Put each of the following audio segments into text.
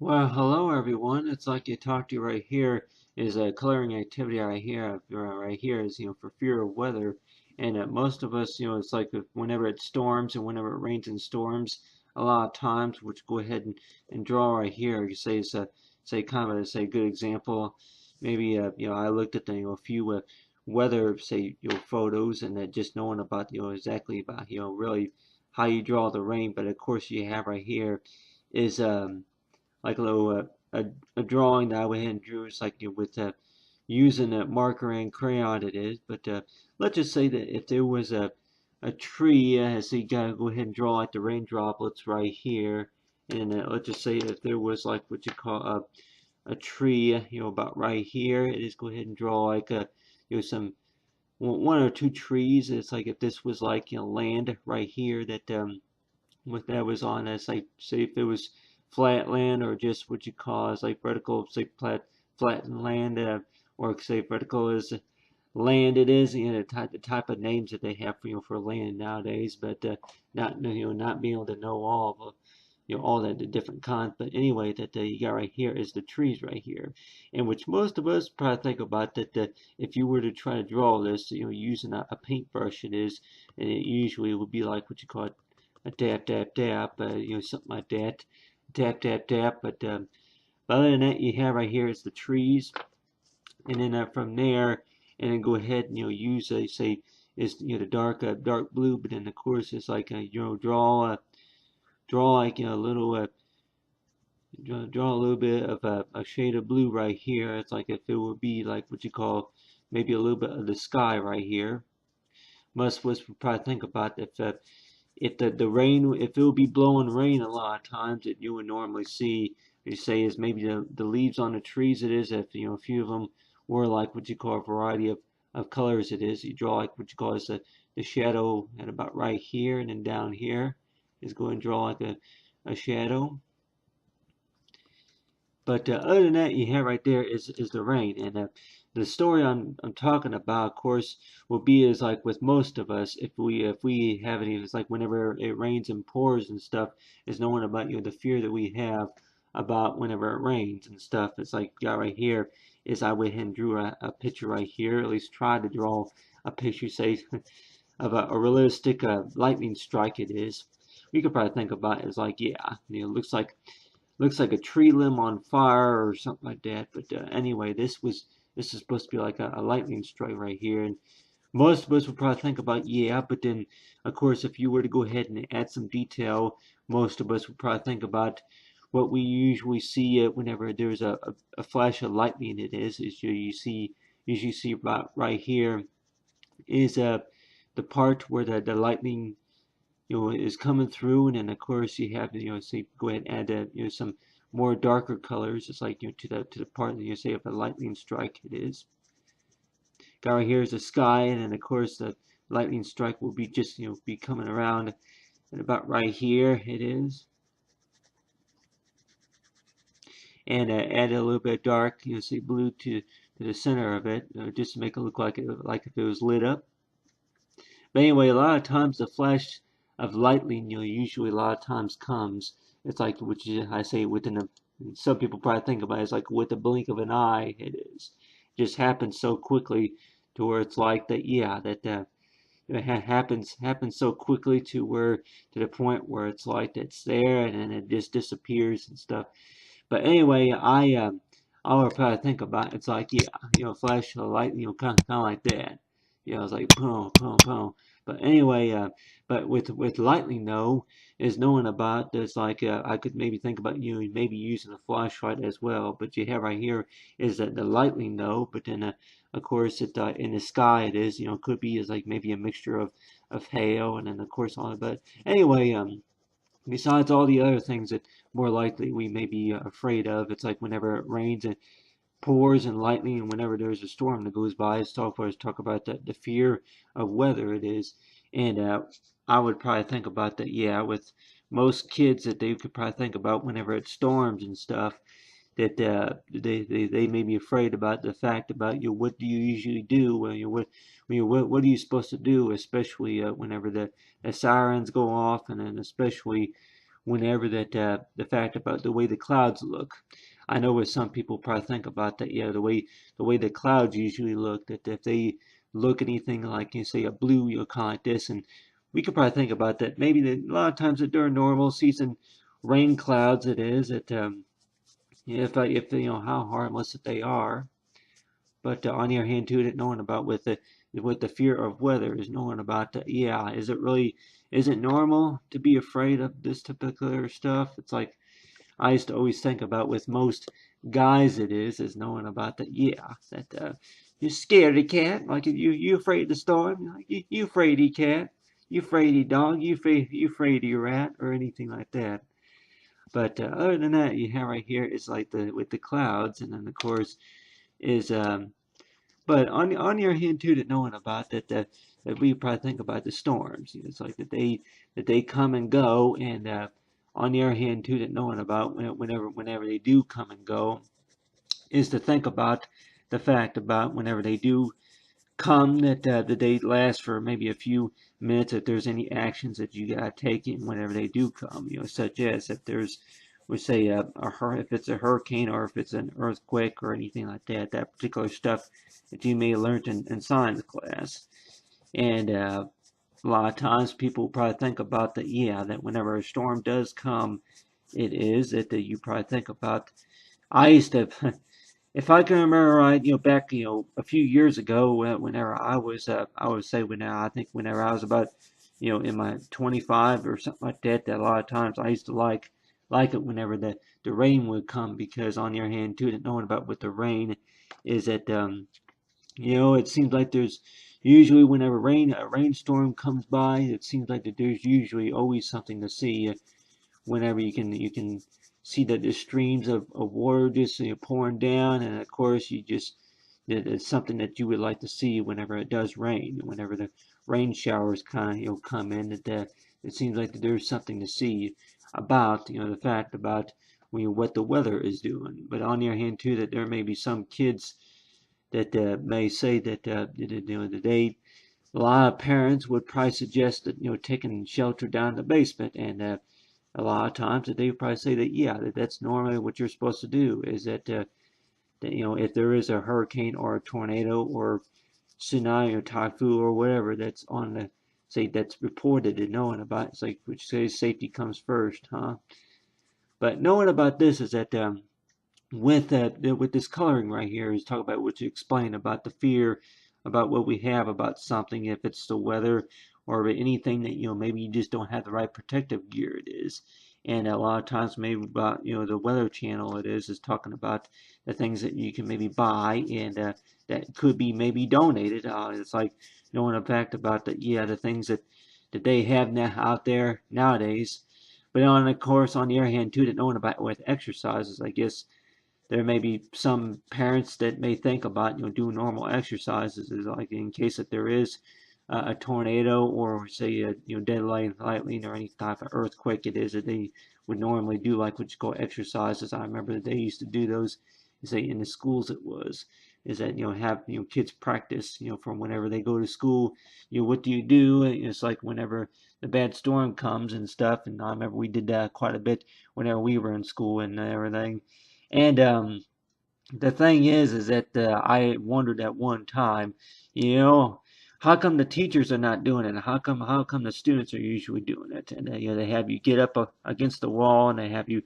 Well, hello everyone. It's like I talked to you right here is a coloring activity right here is for fear of weather, and most of us it's like whenever it storms and whenever it rains and storms, a lot of times which go ahead and draw right here. You say it's a say kind of a say good example. Maybe I looked at the a few weather say photos and just knowing about exactly about really how you draw the rain, but of course you have right here is like a little a drawing that I went ahead and drew. It's like with using a marker and crayon it is. But let's just say that if there was a tree, so you gotta go ahead and draw like the rain droplets right here. And let's just say if there was like what you call a tree, about right here, it is go ahead and draw like a some one or two trees. It's like if this was like land right here that what that was on as like say if it was flat land or just what you call as like vertical say flattened land or say vertical is land it is the type of names that they have for for land nowadays, but not not being able to know all of all that the different kinds. But anyway, that you got right here is the trees right here, in which most of us probably think about that if you were to try to draw this using a paintbrush, it is, and it usually would be like what you call a dab dab dab, something like that, dab dab dab. But other than that, you have right here is the trees, and then from there, and then go ahead and use say is the dark blue, but then of course it's like draw like a little draw a little bit of a shade of blue right here. It's like if it would be like what you call maybe a little bit of the sky right here. Most of us would probably think about if the rain, if it would be blowing rain a lot of times that you would normally see, you say is maybe the leaves on the trees. It is if a few of them were like what you call a variety of colors. It is you draw like what you call is the shadow at about right here, and then down here is going to draw like a shadow. But other than that, you have right there is the rain, and the story I'm talking about, of course, will be is like with most of us, if we have any, it's like whenever it rains and pours and stuff, is knowing about the fear that we have about whenever it rains and stuff. It's like got right here is I went ahead and drew a picture right here, at least tried to draw a picture, say, of a realistic lightning strike. It is. We could probably think about it as like, yeah, looks like a tree limb on fire or something like that. But anyway, this is supposed to be like a lightning strike right here, and most of us would probably think about yeah. But then, of course, if you were to go ahead and add some detail, most of us would probably think about what we usually see whenever there's a flash of lightning. It is you usually see about right here is the part where the lightning is coming through, and then of course you have say go ahead and add some more darker colors. It's like to the part that you say if a lightning strike it is. Got right here is the sky, and then of course the lightning strike will be just be coming around and about right here it is, and add a little bit of dark say blue to the center of it, just to make it look like if it was lit up. But anyway, a lot of times the flash of lightning, usually a lot of times comes. It's like, which is, I say within a, some people probably think about it as like with the blink of an eye. It is, it just happens so quickly to where it's like that. Yeah, that happens so quickly to the point where it's like it's there and then it just disappears and stuff. But anyway, I would probably think about it. It's like yeah, flash of light, kind of like that. It's like boom, boom, boom. But anyway, but with lightning though, is knowing about there's like I could maybe think about maybe using a flashlight as well. But you have right here is that the lightning though, but then of course it in the sky it is could be is like maybe a mixture of hail and then of course all. But anyway, besides all the other things that more likely we may be afraid of, it's like whenever it rains and pours and lightning, and whenever there's a storm that goes by, it's talk about the fear of weather it is. And I would probably think about that, yeah, with most kids that they could probably think about whenever it storms and stuff, that they may be afraid about the fact about what do you usually do what are you supposed to do, especially whenever the sirens go off, and then especially whenever that the fact about the way the clouds look. I know what some people probably think about that. Yeah, the way the clouds usually look. That if they look anything like, you say, a blue, kind of like this, and we could probably think about that. Maybe a lot of times that during normal season rain clouds, it is that if how harmless that they are. But on the other hand, too, that knowing about with the fear of weather is knowing about yeah, is it normal to be afraid of this particular stuff? It's like I used to always think about with most guys it is knowing about that, yeah, that you're scaredy cat, like you afraid of the storm, like, you fraidy cat, you fraidy dog, you fraidy rat, or anything like that. But other than that, you have right here is like with the clouds, and then of course is but on your hand too, that knowing about that we probably think about the storms. It's like that they come and go, and on the other hand too, that knowing about whenever they do come and go, is to think about the fact about whenever they do come that they last for maybe a few minutes. If there's any actions that you gotta take in whenever they do come, such as if there's, we say, if it's a hurricane or if it's an earthquake or anything like that, that particular stuff that you may have learned in science class. And a lot of times people probably think about that, yeah, that whenever a storm does come, it is that you probably think about. I used to, if I can remember right, back, a few years ago, whenever I would say I think whenever I was about, in my 25 or something like that, that a lot of times I used to like it whenever the rain would come, because on the other hand too, that knowing about with the rain is that it seems like there's usually whenever a rainstorm comes by, it seems like that there's usually always something to see. Whenever you can see that there's streams of water just pouring down, and of course it's something that you would like to see whenever it does rain, whenever the rain showers kind of come in, that it seems like that there's something to see about the fact about what the weather is doing. But on the other hand too, that there may be some kids that may say that a lot of parents would probably suggest that taking shelter down in the basement, and a lot of times that they would probably say that, yeah, that's normally what you're supposed to do, is that if there is a hurricane or a tornado or tsunami or typhoon or whatever that's on the, say, that's reported and knowing about, it's like, which says safety comes first, huh? But knowing about this is that with this coloring right here is talk about what you explain about the fear about what we have about something, if it's the weather or anything that maybe you just don't have the right protective gear, it is. And a lot of times maybe about the Weather Channel, it is talking about the things that you can maybe buy, and that could be maybe donated. It's like knowing a fact about that, yeah, the things that they have now out there nowadays. But of course, on the other hand too, that knowing about with exercises, I guess there may be some parents that may think about doing normal exercises, is like in case that there is a tornado, or say dead lightning or any type of earthquake, it is that they would normally do like what you call exercises. I remember that they used to do those, say, in the schools. It was is that have kids practice from whenever they go to school, what do you do. It's like whenever the bad storm comes and stuff, and I remember we did that quite a bit whenever we were in school and everything. And the thing is that I wondered at one time, you know, how come the teachers are not doing it? How come the students are usually doing it? And they have you get up against the wall, and they have you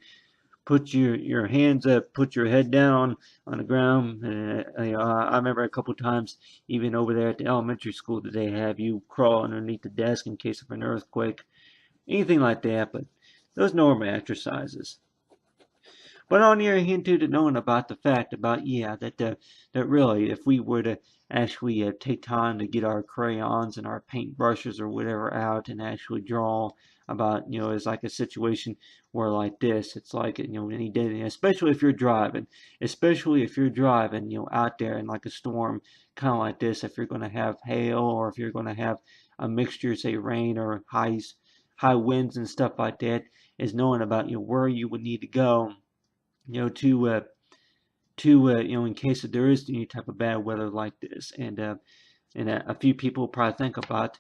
put your hands up, put your head down on the ground. And I remember a couple times, even over there at the elementary school, that they have you crawl underneath the desk in case of an earthquake, anything like that. But those normal exercises. But on the other hand, too, to knowing about the fact about, yeah, that really, if we were to actually take time to get our crayons and our paint brushes or whatever out and actually draw about, it's like a situation where like this, it's like, any day, especially if you're driving, out there in like a storm, kind of like this, if you're going to have hail, or if you're going to have a mixture, say rain or high winds and stuff like that, is knowing about, where you would need to go, to in case that there is any type of bad weather like this. And a few people probably think about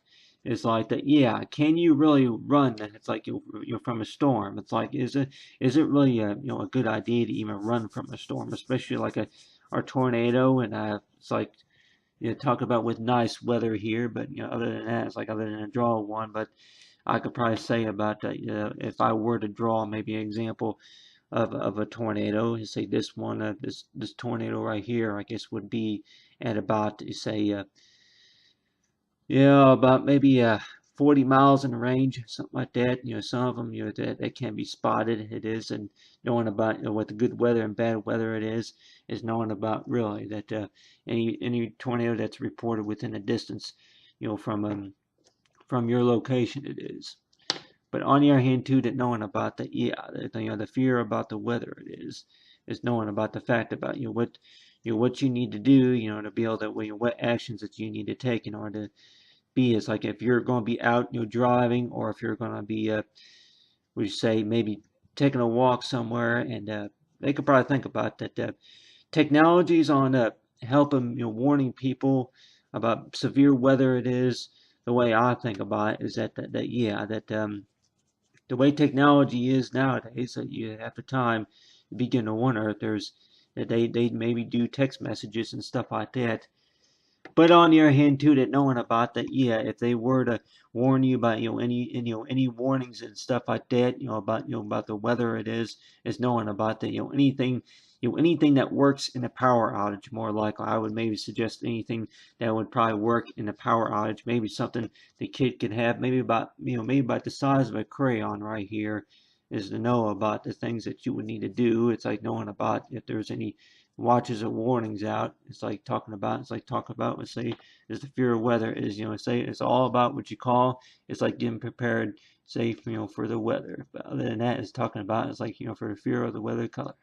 It's like that. Yeah, can you really run? It's like you're from a storm. It's like is it really a good idea to even run from a storm, especially like a tornado? And it's like talk about with nice weather here, but other than that, it's like other than a draw one. But I could probably say about if I were to draw maybe an example of a tornado, say this one, this tornado right here, I guess would be at about say yeah, about maybe 40 miles in range, something like that. Some of them, that can be spotted. It is, and knowing about what the good weather and bad weather it is knowing about really that any tornado that's reported within a distance, from your location, it is. But on the other hand, too, that knowing about the the fear about the weather, it is knowing about the fact about what you need to do, to be able to what actions that you need to take in order to be is like if you're going to be out driving, or if you're going to be we say maybe taking a walk somewhere, and they could probably think about that technologies on helping warning people about severe weather. It is the way I think about it is that yeah, that the way technology is nowadays, that you have the time to begin to wonder if there's that they maybe do text messages and stuff like that. But on the other hand, too, that knowing about that, yeah, if they were to warn you about any warnings and stuff like that, about the weather, it is knowing about that, anything that works in a power outage. More likely, I would maybe suggest anything that would probably work in a power outage. Maybe something the kid could have, maybe about the size of a crayon right here, is to know about the things that you would need to do. It's like knowing about if there's any watches or warnings out. It's like talking about. Let's say, is the fear of weather is say it's all about what you call. It's like getting prepared, say for the weather. But other than that, it's talking about. It's like for the fear of the weather coloring.